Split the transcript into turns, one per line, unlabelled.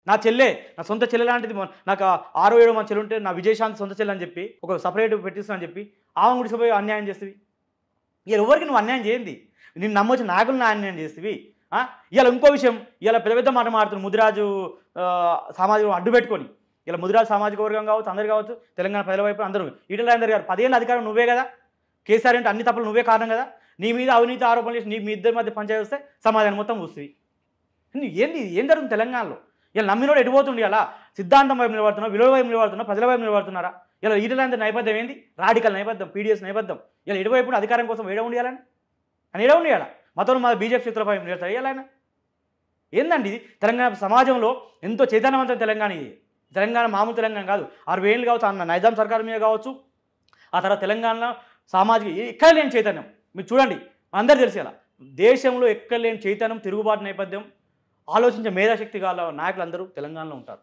నా చెల్లె, నా సొంత చెల్లె లాంటిది నాకు 6, 7 మంది చెల్లి ఉంటే నా విజయశాంతి సొంత చెల్లె అని చెప్పి ఒక సపరేట్ పెట్టిస్తా అని చెప్పి ఆమె గుడిసిపోయి అన్యాయం చేస్తవి. ఇవాళ ఎవరికి నువ్వు అన్యాయం చేయండి. నిన్ను నమ్మొచ్చిన నాయకులను అన్యాయం చేస్తవి. ఇవాళ ఇంకో విషయం, ఇవాళ పెద్ద పెద్ద మాట మాడుతున్నారు ముదిరాజు సామాజిక అడ్డు పెట్టుకొని. ఇలా ముదిరాజు సామాజిక వర్గం కావచ్చు, అందరు కావచ్చు, తెలంగాణ ప్రజల వైపు అందరూ. ఈటల రాజేందర్ గారు 10 ఏళ్ళ అధికారం నువ్వే కదా, కేసీఆర్ అంటే అన్ని తప్పులు నువ్వే కారణం కదా, నీ మీద అవినీతి ఆరోపణలు చేసి మీ ఇద్దరి మధ్య పంచాయతీ వస్తే సమాధానం మొత్తం వస్తుంది. ఏంది ఏం జరుగుతుంది తెలంగాణలో? ఇలా నమ్మినోడు ఎడిపోతుండే, అలా సిద్ధాంతం వైపు నిలబడుతున్నా, విలువ వైపు నిలబడుతున్నా, ప్రజల వైపు నిలబడుతున్నారా? ఇలా ఈటల రాజేందర్ నేపథ్యం ఏంది? రాడికల్ నేపథ్యం, పీడిఎస్ నేపథ్యం. ఇలా ఎడిపోయినప్పుడు అధికారం కోసం ఏడ ఉండాలని అని ఏడ ఉండాలా? మతం మా బీజేపీ శక్తులపై నిలబడతారు ఇవ్వాలైనా. ఏందండి ఇది? తెలంగాణ సమాజంలో ఎంతో చైతన్యవంతం తెలంగాణ ఇది. తెలంగాణ మామూలు తెలంగాణ కాదు. 60 ఏళ్ళు కావచ్చు అన్న నైజాం సర్కార్ మీద కావచ్చు, ఆ తర్వాత తెలంగాణలో సామాజిక ఎక్కడ లేని చైతన్యం మీరు చూడండి. అందరూ తెలిసి అలా దేశంలో ఎక్కడ లేని చైతన్యం, తిరుగుబాటు నేపథ్యం, ఆలోచించే మేధాశక్తి గల నాయకులు అందరూ తెలంగాణలో ఉంటారు.